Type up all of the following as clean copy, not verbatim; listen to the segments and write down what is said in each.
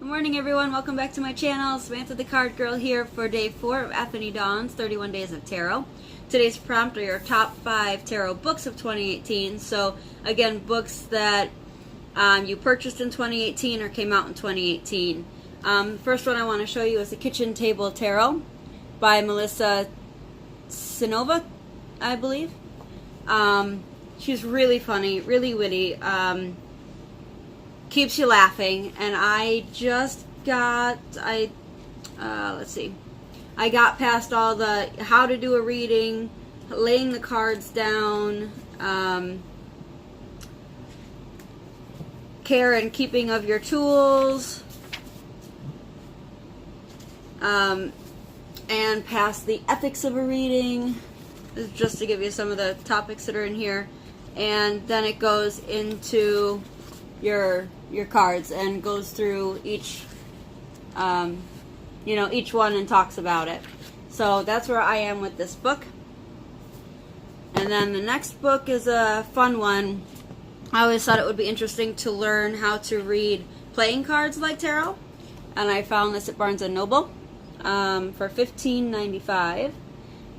Good morning, everyone. Welcome back to my channel. Samantha the Card Girl here for day 4 of Anthony Dawn's 31 Days of Tarot. Today's prompt are your top 5 tarot books of 2018. So, again, books that you purchased in 2018 or came out in 2018. First one I want to show you is the Kitchen Table Tarot by Melissa Sinova, I believe. She's really funny, really witty. Keeps you laughing, and I just got, let's see, I got past all the how to do a reading, laying the cards down, care and keeping of your tools, and past the ethics of a reading, just to give you some of the topics that are in here, and then it goes into your cards and goes through each each one and talks about it. So that's where I am with this book. And then the next book is a fun one. I always thought it would be interesting to learn how to read playing cards like tarot, and I found this at Barnes & Noble for $15.95.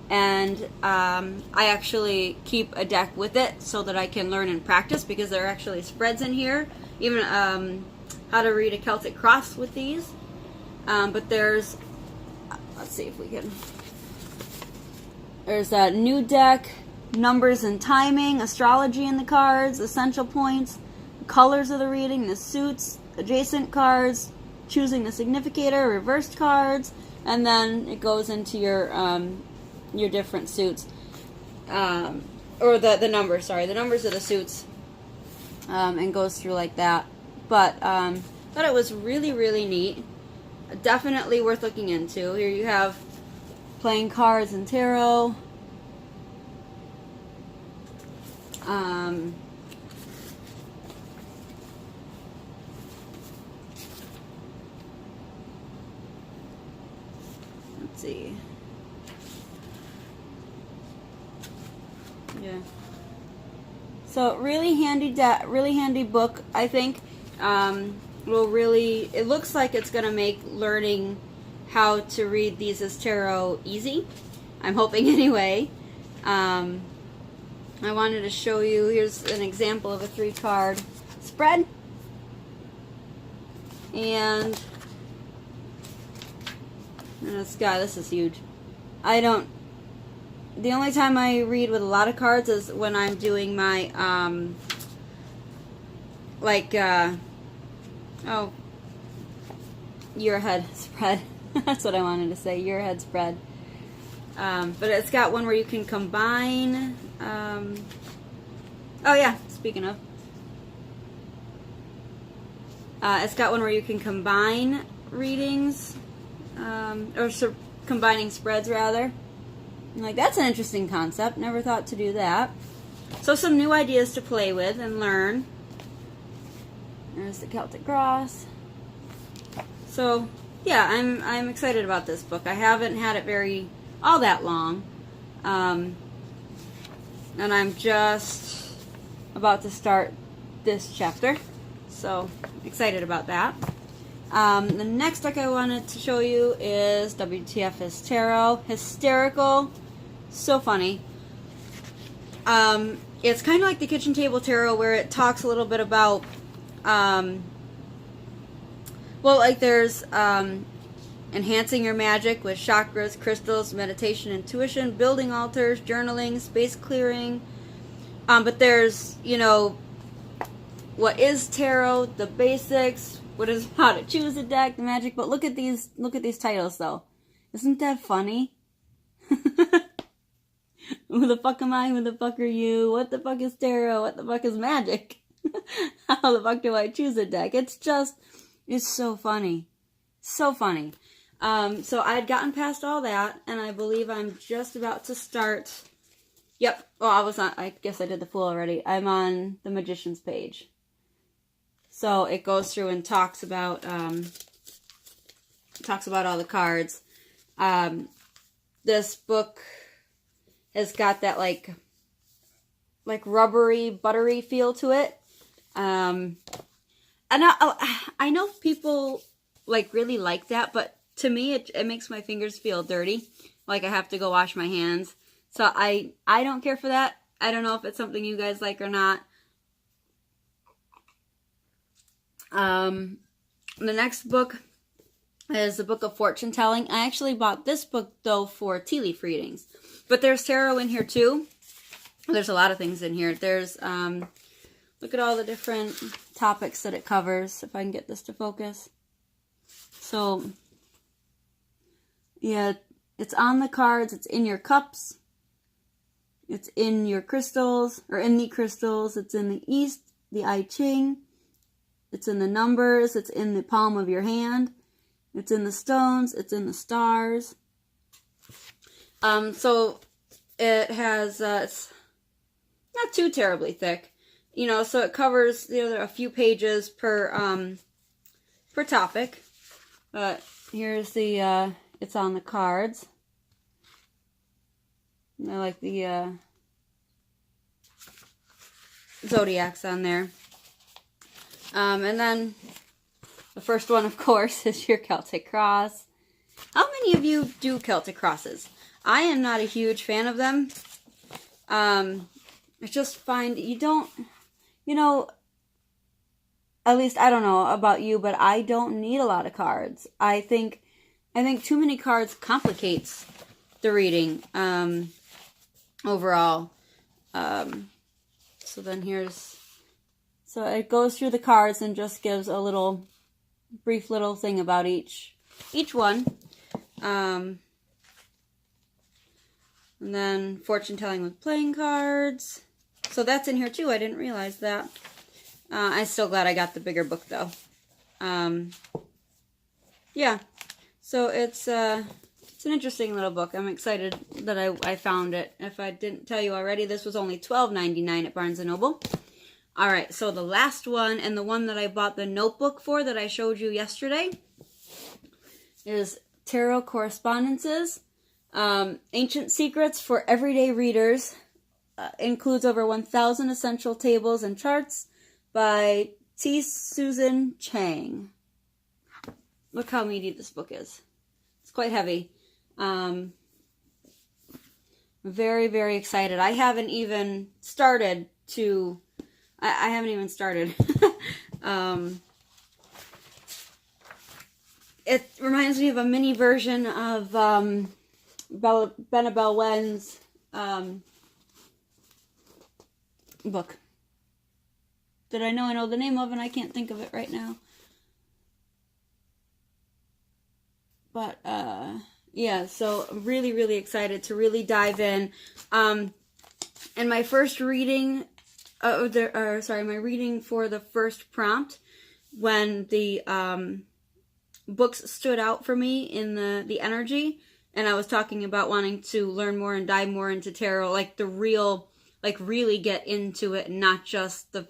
And I actually keep a deck with it so that I can learn and practice, because there are actually spreads in here, even how to read a Celtic cross with these. But there's, let's see if we can, there's a new deck, numbers and timing, astrology in the cards, essential points, colors of the reading, the suits, adjacent cards, choosing the significator, reversed cards, and then it goes into your different suits, or the numbers, sorry, the numbers of the suits, and goes through like that. But thought it was really, really neat. Definitely worth looking into. Here you have playing cards and tarot. Let's see. Yeah. So really handy book, I think. It looks like it's going to make learning how to read these as tarot easy. I'm hoping anyway. I wanted to show you, here's an example of a 3-card spread. And this is huge. The only time I read with a lot of cards is when I'm doing my, year ahead spread. That's what I wanted to say, year ahead spread. But it's got one where you can combine, speaking of. It's got one where you can combine readings, combining spreads rather. I'm like, that's an interesting concept. Never thought to do that. So some new ideas to play with and learn. There's the Celtic cross. So yeah, I'm excited about this book. I haven't had it all that long, and I'm just about to start this chapter. So excited about that. The next deck I wanted to show you is WTF is Tarot. Hysterical. So funny. It's kind of like the Kitchen Table Tarot, where it talks a little bit about, there's enhancing your magic with chakras, crystals, meditation, intuition, building altars, journaling, space clearing. But there's, what is tarot, the basics, what is how to choose a deck, the magic. But look at these titles though. Isn't that funny? Who the fuck am I? Who the fuck are you? What the fuck is tarot? What the fuck is magic? How the fuck do I choose a deck? It's so funny. So funny. So I had gotten past all that, and I believe I'm just about to start. Yep. Well, I guess I did the Fool already. I'm on the Magician's page. So it goes through and talks about all the cards. This book has got that like rubbery, buttery feel to it. And I know people like really like that, but to me it makes my fingers feel dirty, like I have to go wash my hands. So I don't care for that. I don't know if it's something you guys like or not. The next book is the Book of Fortune Telling. I actually bought this book, though, for tea leaf readings. But there's tarot in here, too. There's a lot of things in here. There's, look at all the different topics that it covers, if I can get this to focus. So, yeah, it's on the cards. It's in your cups. It's in your crystals, or in the crystals. It's in the East, the I Ching. It's in the numbers. It's in the palm of your hand. It's in the stones. It's in the stars. So it has, it's not too terribly thick, you know, so it covers, you know, a few pages per topic. But here's the, it's on the cards. And I like the, zodiacs on there. And then the first one, of course, is your Celtic cross. How many of you do Celtic crosses? I am not a huge fan of them. I just find you don't, you know, at least I don't know about you, but I don't need a lot of cards. I think too many cards complicates the reading, overall. So then here's, so it goes through the cards and just gives a little, brief little thing about each one. And then fortune telling with playing cards. So that's in here too. I didn't realize that. I'm still glad I got the bigger book though. Yeah. So it's an interesting little book. I'm excited that I found it. If I didn't tell you already, this was only $12.99 at Barnes & Noble. All right, so the last one, and the one that I bought the notebook for that I showed you yesterday, is Tarot Correspondences. Ancient Secrets for Everyday Readers. Includes over 1,000 essential tables and charts by T. Susan Chang. Look how meaty this book is. It's quite heavy. Very, very excited. I haven't even started to... I haven't even started. It reminds me of a mini version of Bennabelle Wen's book that I know the name of, and I can't think of it right now. But yeah, so I'm really, really excited to really dive in. And my first reading, my reading for the first prompt, when the books stood out for me in the energy, and I was talking about wanting to learn more and dive more into tarot, like the real, like really get into it, and not just the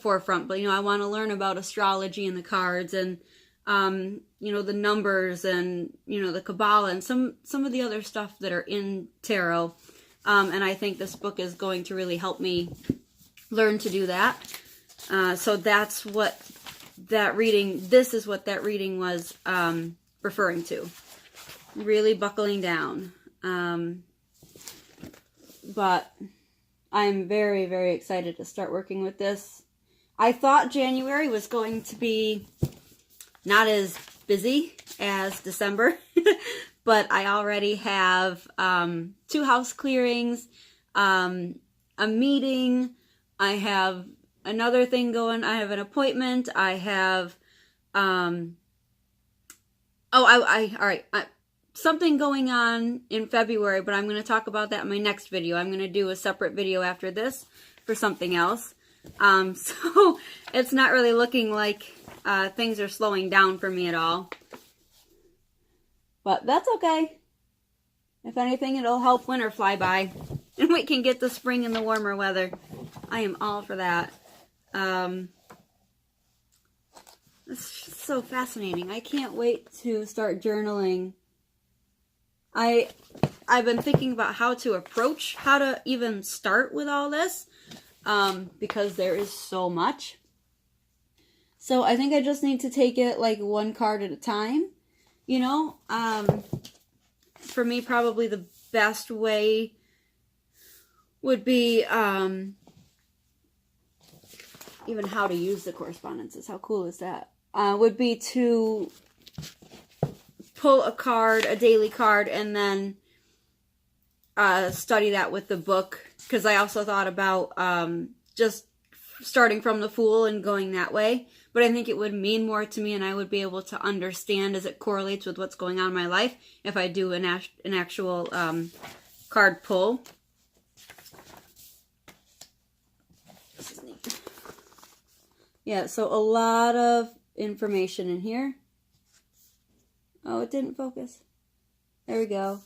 forefront, but, you know, I want to learn about astrology and the cards and, you know, the numbers and, you know, the Kabbalah and some of the other stuff that are in tarot. And I think this book is going to really help me learn to do that. So that's what that reading, this is what that reading was referring to. Really buckling down. But I'm very, very excited to start working with this. I thought January was going to be not as busy as December, but I already have 2 house clearings, a meeting, I have another thing going, I have an appointment, I have, something going on in February, but I'm going to talk about that in my next video. I'm going to do a separate video after this for something else. So it's not really looking like things are slowing down for me at all. But that's okay. If anything, it'll help winter fly by. And we can get the spring and the warmer weather. I am all for that. It's just so fascinating. I can't wait to start journaling. I've been thinking about how to even start with all this, because there is so much. So I think I just need to take it like one card at a time, you know. For me, probably the best way would be even how to use the correspondences. How cool is that? Would be to pull a card, a daily card, and then study that with the book. Because I also thought about just starting from the Fool and going that way. But I think it would mean more to me, and I would be able to understand as it correlates with what's going on in my life if I do an actual card pull. This is neat. Yeah, so a lot of information in here. Oh, it didn't focus. There we go.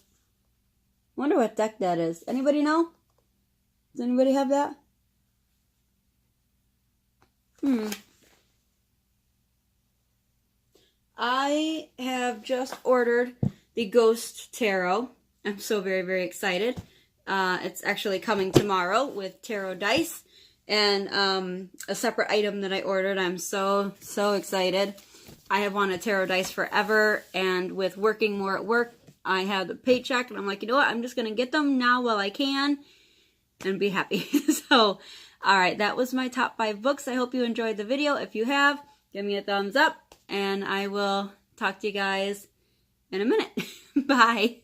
Wonder what deck that is. Anybody know? Does anybody have that? I have just ordered the Ghost Tarot. I'm so very, very excited. It's actually coming tomorrow with tarot dice and a separate item that I ordered. I'm so, so excited. I have wanted tarot dice forever, and with working more at work, I have the paycheck, and I'm like, you know what? I'm just going to get them now while I can and be happy. So, all right, that was my top 5 books. I hope you enjoyed the video. If you have, give me a thumbs up, and I will talk to you guys in a minute. Bye.